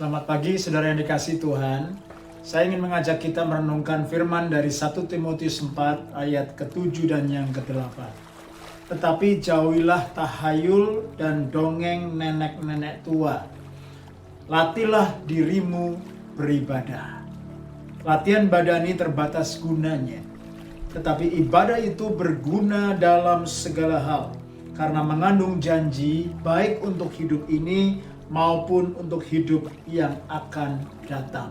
Selamat pagi saudara yang dikasihi Tuhan. Saya ingin mengajak kita merenungkan firman dari 1 Timotius 4 ayat ke-7 dan yang ke-8. Tetapi jauhilah tahayul dan dongeng nenek-nenek tua. Latihlah dirimu beribadah. Latihan badani terbatas gunanya, tetapi ibadah itu berguna dalam segala hal, karena mengandung janji baik untuk hidup ini maupun untuk hidup yang akan datang.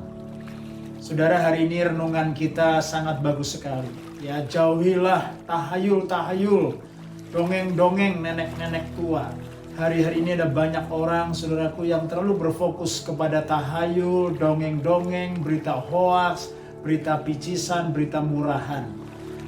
Saudara, hari ini renungan kita sangat bagus sekali. Ya, jauhilah tahayul, dongeng-dongeng nenek-nenek tua. Hari-hari ini ada banyak orang, saudaraku, yang terlalu berfokus kepada tahayul, dongeng-dongeng, berita hoaks, berita picisan, berita murahan.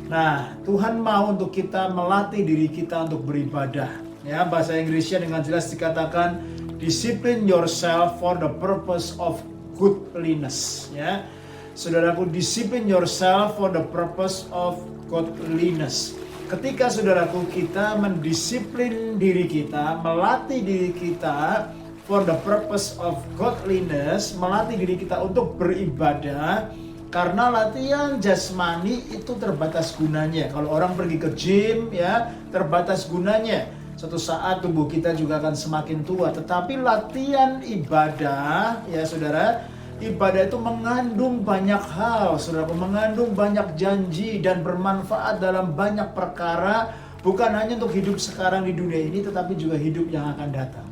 Nah, Tuhan mau untuk kita melatih diri kita untuk beribadah. Ya, bahasa Inggrisnya dengan jelas dikatakan discipline yourself for the purpose of godliness. Ya, saudaraku, discipline yourself for the purpose of godliness. Ketika saudaraku kita mendisiplin diri kita, melatih diri kita for the purpose of godliness, melatih diri kita untuk beribadah, karena latihan jasmani itu terbatas gunanya. Kalau orang pergi ke gym, ya, terbatas gunanya. Suatu saat tubuh kita juga akan semakin tua. Tetapi latihan ibadah, ya saudara, ibadah itu mengandung banyak hal, saudara, mengandung banyak janji dan bermanfaat dalam banyak perkara. Bukan hanya untuk hidup sekarang di dunia ini, tetapi juga hidup yang akan datang.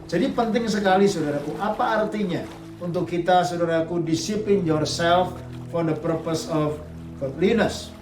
Jadi penting sekali, saudaraku, apa artinya untuk kita, saudaraku, discipline yourself for the purpose of godliness?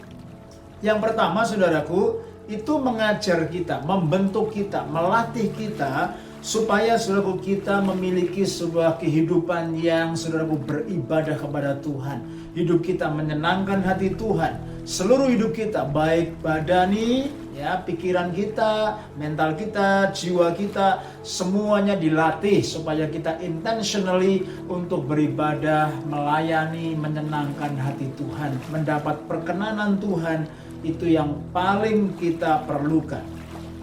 Yang pertama, saudaraku, itu mengajar kita, membentuk kita, melatih kita supaya saudaraku kita memiliki sebuah kehidupan yang saudaraku beribadah kepada Tuhan. Hidup kita menyenangkan hati Tuhan. Seluruh hidup kita, baik badani, ya, pikiran kita, mental kita, jiwa kita, semuanya dilatih supaya kita intentionally untuk beribadah, melayani, menyenangkan hati Tuhan, mendapat perkenanan Tuhan. Itu yang paling kita perlukan.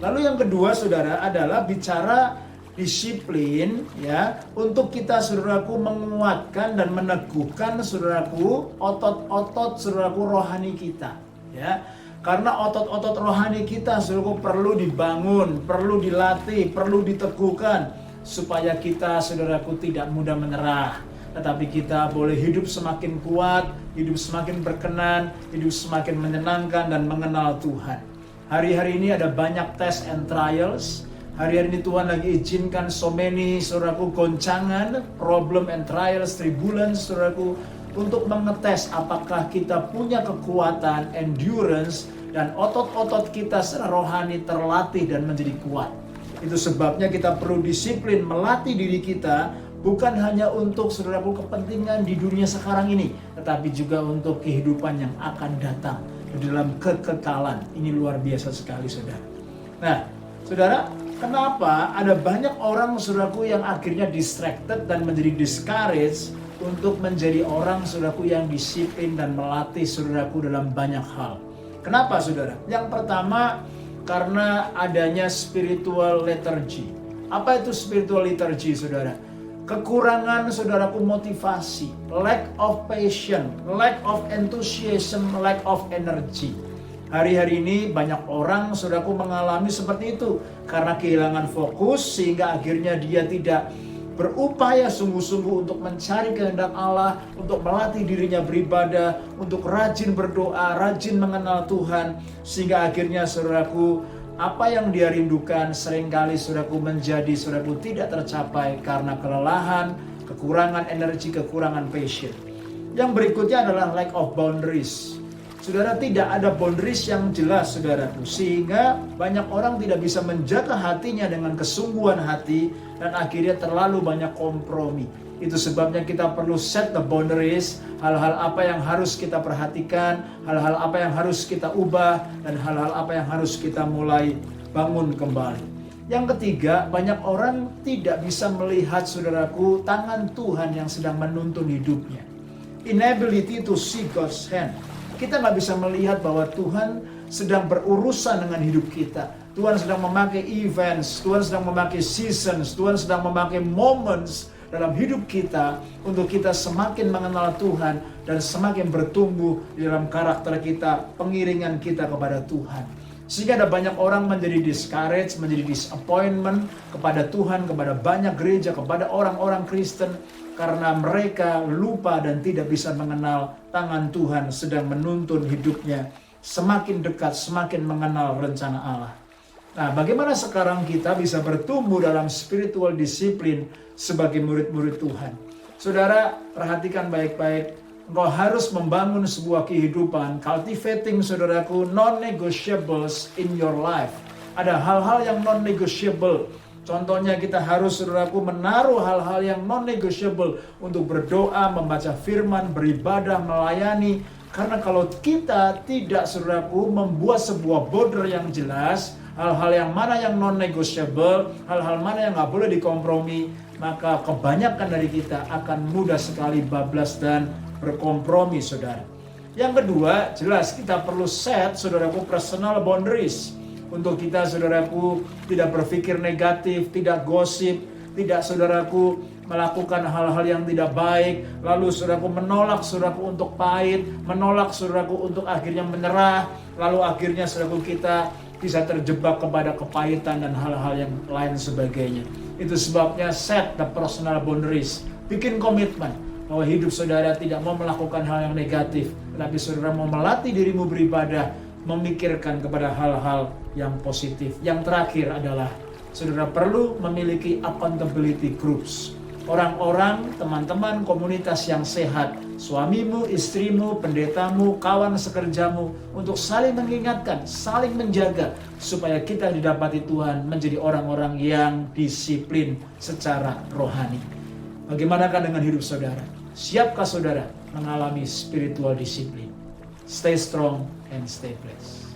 Lalu yang kedua, saudara, adalah bicara disiplin, ya, untuk kita, saudaraku, menguatkan dan meneguhkan, saudaraku, otot-otot, saudaraku, rohani kita, ya. Karena otot-otot rohani kita, saudaraku, perlu dibangun, perlu dilatih, perlu diteguhkan supaya kita, saudaraku, tidak mudah menyerah. Tetapi kita boleh hidup semakin kuat, hidup semakin berkenan, hidup semakin menyenangkan dan mengenal Tuhan. Hari-hari ini ada banyak test and trials. Hari-hari ini Tuhan lagi izinkan so many, saudaraku, goncangan, problem and trials, tribulence, saudaraku, untuk mengetes apakah kita punya kekuatan, endurance, dan otot-otot kita secara rohani terlatih dan menjadi kuat. Itu sebabnya kita perlu disiplin melatih diri kita, bukan hanya untuk, saudaraku, kepentingan di dunia sekarang ini, tetapi juga untuk kehidupan yang akan datang di dalam kekekalan. Ini luar biasa sekali, saudara. Nah, saudara, kenapa ada banyak orang, saudaraku, yang akhirnya distracted dan menjadi discouraged untuk menjadi orang, saudaraku, yang disiplin dan melatih, saudaraku, dalam banyak hal. Kenapa, saudara? Yang pertama, karena adanya spiritual lethargy. Apa itu spiritual lethargy, saudara? Kekurangan, saudaraku, motivasi, lack of passion, lack of enthusiasm, lack of energy. Hari-hari ini banyak orang, saudaraku, mengalami seperti itu karena kehilangan fokus, sehingga akhirnya dia tidak berupaya sungguh-sungguh untuk mencari kehendak Allah, untuk melatih dirinya beribadah, untuk rajin berdoa, rajin mengenal Tuhan, sehingga akhirnya, saudaraku, apa yang dia rindukan seringkali, saudaraku, menjadi, saudaraku, tidak tercapai karena kelelahan, kekurangan energi, kekurangan passion. Yang berikutnya adalah lack of boundaries. Saudara, tidak ada boundaries yang jelas, saudaraku, sehingga banyak orang tidak bisa menjaga hatinya dengan kesungguhan hati dan akhirnya terlalu banyak kompromi. Itu sebabnya kita perlu set the boundaries, hal-hal apa yang harus kita perhatikan, hal-hal apa yang harus kita ubah, dan hal-hal apa yang harus kita mulai bangun kembali. Yang ketiga, banyak orang tidak bisa melihat, saudaraku, tangan Tuhan yang sedang menuntun hidupnya. Inability to see God's hand. Kita nggak bisa melihat bahwa Tuhan sedang berurusan dengan hidup kita. Tuhan sedang memakai events, Tuhan sedang memakai seasons, Tuhan sedang memakai moments dalam hidup kita untuk kita semakin mengenal Tuhan dan semakin bertumbuh di dalam karakter kita, pengiringan kita kepada Tuhan. Sehingga ada banyak orang menjadi discouraged, menjadi disappointment kepada Tuhan, kepada banyak gereja, kepada orang-orang Kristen, karena mereka lupa dan tidak bisa mengenal tangan Tuhan sedang menuntun hidupnya semakin dekat, semakin mengenal rencana Allah. Nah, bagaimana sekarang kita bisa bertumbuh dalam spiritual disiplin sebagai murid-murid Tuhan? Saudara, perhatikan baik-baik. Engkau harus membangun sebuah kehidupan, cultivating, saudaraku, non-negotiables in your life. Ada hal-hal yang non-negotiable. Contohnya kita harus, saudaraku, menaruh hal-hal yang non-negotiable untuk berdoa, membaca firman, beribadah, melayani. Karena kalau kita tidak, saudaraku, membuat sebuah border yang jelas, hal-hal yang mana yang non-negotiable, hal-hal mana yang nggak boleh dikompromi, maka kebanyakan dari kita akan mudah sekali bablas dan berkompromi, saudara. Yang kedua, jelas kita perlu set, saudaraku, personal boundaries. Untuk kita, saudaraku, tidak berpikir negatif, tidak gosip, tidak, saudaraku, melakukan hal-hal yang tidak baik, lalu saudaraku menolak saudaraku untuk pahit, menolak saudaraku untuk akhirnya menyerah, lalu akhirnya saudaraku kita bisa terjebak kepada kepahitan dan hal-hal yang lain sebagainya. Itu sebabnya set the personal boundaries, bikin komitmen bahwa hidup saudara tidak mau melakukan hal yang negatif, tapi saudara mau melatih dirimu beribadah, memikirkan kepada hal-hal yang positif. Yang terakhir adalah saudara perlu memiliki accountability groups. Orang-orang, teman-teman, komunitas yang sehat, suamimu, istrimu, pendetamu, kawan sekerjamu, untuk saling mengingatkan, saling menjaga, supaya kita didapati Tuhan menjadi orang-orang yang disiplin secara rohani. Bagaimanakah dengan hidup saudara? Siapkah saudara mengalami spiritual disiplin? Stay strong and stay blessed.